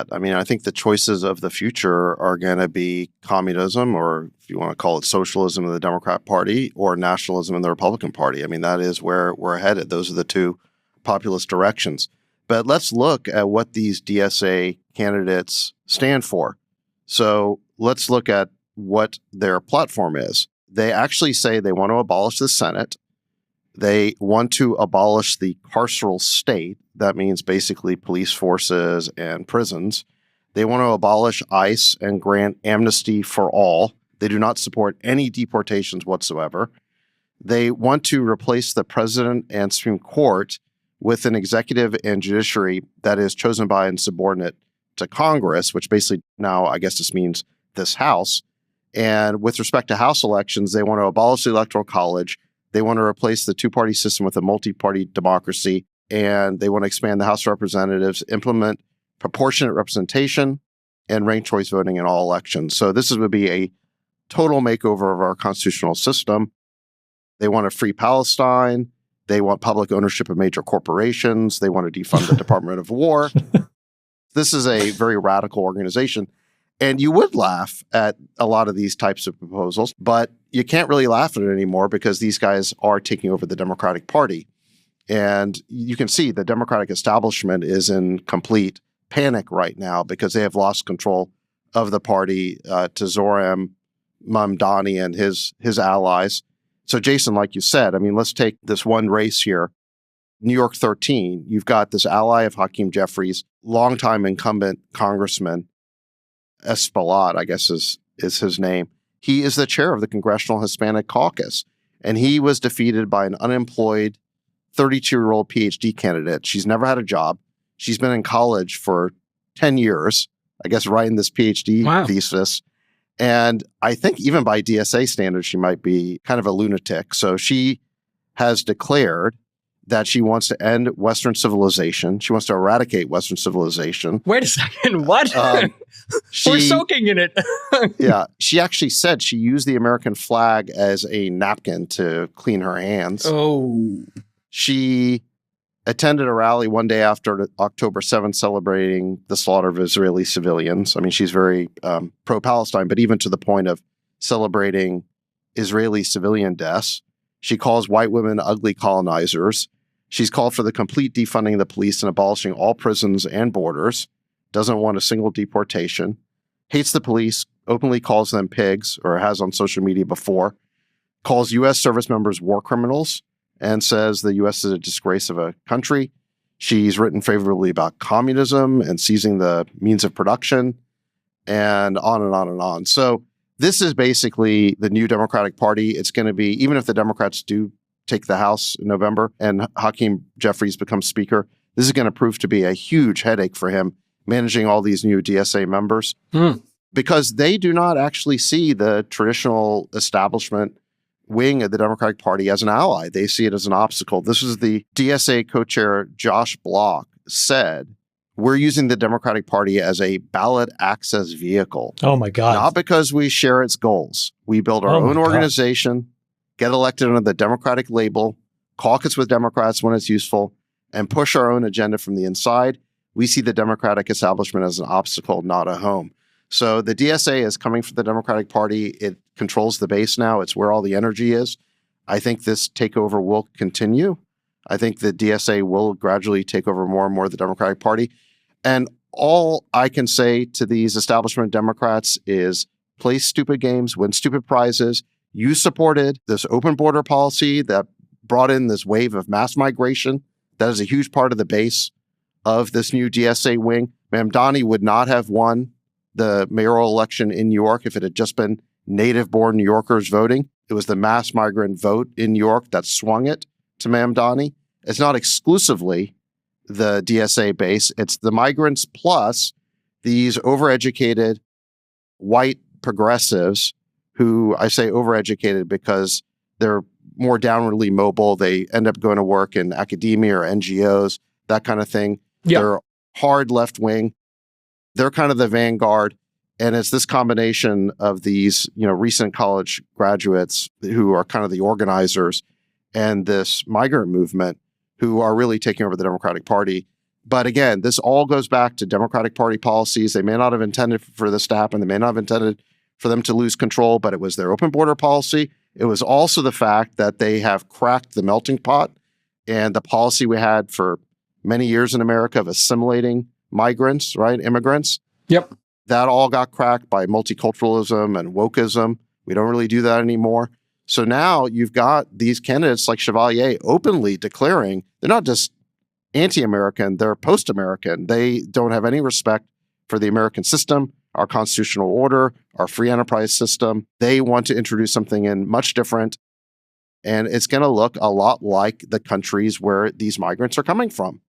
that. I mean, I think the choices of the future are going to be communism, or if you want to call it socialism in the Democrat Party, or nationalism in the Republican Party. I mean, that is where we're headed. Those are the two populist directions. But let's look at what these DSA candidates stand for. So let's look at what their platform is. They actually say they want to abolish the Senate. They want to abolish the carceral state. That means basically police forces and prisons. They want to abolish ICE and grant amnesty for all. They do not support any deportations whatsoever. They want to replace the president and Supreme Court with an executive and judiciary that is chosen by and subordinate to Congress, which basically now, I guess this means this House. And with respect to House elections, they want to abolish the Electoral College. They want to replace the two-party system with a multi-party democracy. And they want to expand the House of Representatives, implement proportionate representation, and ranked choice voting in all elections. So this would be a total makeover of our constitutional system. They want a free Palestine. They want public ownership of major corporations. They want to defund the Department of War. This is a very radical organization. And you would laugh at a lot of these types of proposals, but you can't really laugh at it anymore because these guys are taking over the Democratic Party. And you can see the Democratic establishment is in complete panic right now because they have lost control of the party to Zohran Mamdani and his allies. So, Jason, like you said, I mean, let's take this one race here. New York 13, you've got this ally of Hakeem Jeffries, longtime incumbent congressman, Espaillat, I guess is his name. He is the chair of the Congressional Hispanic Caucus, and he was defeated by an unemployed 32-year-old PhD candidate. She's never had a job. She's been in college for 10 years, I guess, writing this PhD thesis. And I think even by DSA standards, she might be kind of a lunatic. So she has declared that she wants to end Western civilization. She wants to eradicate Western civilization. Wait a second. What? We're soaking in it. Yeah. She actually said she used the American flag as a napkin to clean her hands. Oh. She attended a rally one day after October 7th celebrating the slaughter of Israeli civilians. I mean, she's very pro-Palestine, but even to the point of celebrating Israeli civilian deaths. She calls white women ugly colonizers. She's called for the complete defunding of the police and abolishing all prisons and borders. Doesn't want a single deportation. Hates the police, openly calls them pigs, or has on social media before. Calls U.S. service members war criminals and says the U.S. is a disgrace of a country. She's written favorably about communism and seizing the means of production, and on and on and on. So this is basically the new Democratic Party. It's going to be, even if the Democrats do take the House in November and Hakeem Jeffries becomes Speaker, this is going to prove to be a huge headache for him managing all these new DSA members because they do not actually see the traditional establishment wing of the Democratic Party as an ally. They see it as an obstacle. This is the DSA co-chair Josh Block said, we're using the Democratic Party as a ballot access vehicle. Oh, my God. Not because we share its goals. We build our own organization, get elected under the Democratic label, caucus with Democrats when it's useful, and push our own agenda from the inside. We see the Democratic establishment as an obstacle, not a home. So the DSA is coming for the Democratic Party. It controls the base now. It's where all the energy is. I think this takeover will continue. I think the DSA will gradually take over more and more of the Democratic Party. And all I can say to these establishment Democrats is play stupid games, win stupid prizes. You supported this open border policy that brought in this wave of mass migration. That is a huge part of the base of this new DSA wing. Mamdani would not have won the mayoral election in New York if it had just been native-born New Yorkers voting. It was the mass migrant vote in New York that swung it to Mamdani. It's not exclusively the DSA base. It's the migrants plus these overeducated white progressives who, I say overeducated because they're more downwardly mobile. They end up going to work in academia or NGOs, that kind of thing. Yep. They're hard left-wing. They're kind of the vanguard. And it's this combination of these, recent college graduates who are kind of the organizers and this migrant movement who are really taking over the Democratic Party But again, this all goes back to Democratic Party policies. They may not have intended for this to happen. They may not have intended for them to lose control, but it was their open border policy. It was also the fact that they have cracked the melting pot and the policy we had for many years in America of assimilating migrants, right? Immigrants. Yep. That all got cracked by multiculturalism and wokeism. We don't really do that anymore. So now you've got these candidates like Chevalier openly declaring they're not just anti-American, they're post-American. They don't have any respect for the American system, our constitutional order, our free enterprise system. They want to introduce something in much different. And it's going to look a lot like the countries where these migrants are coming from.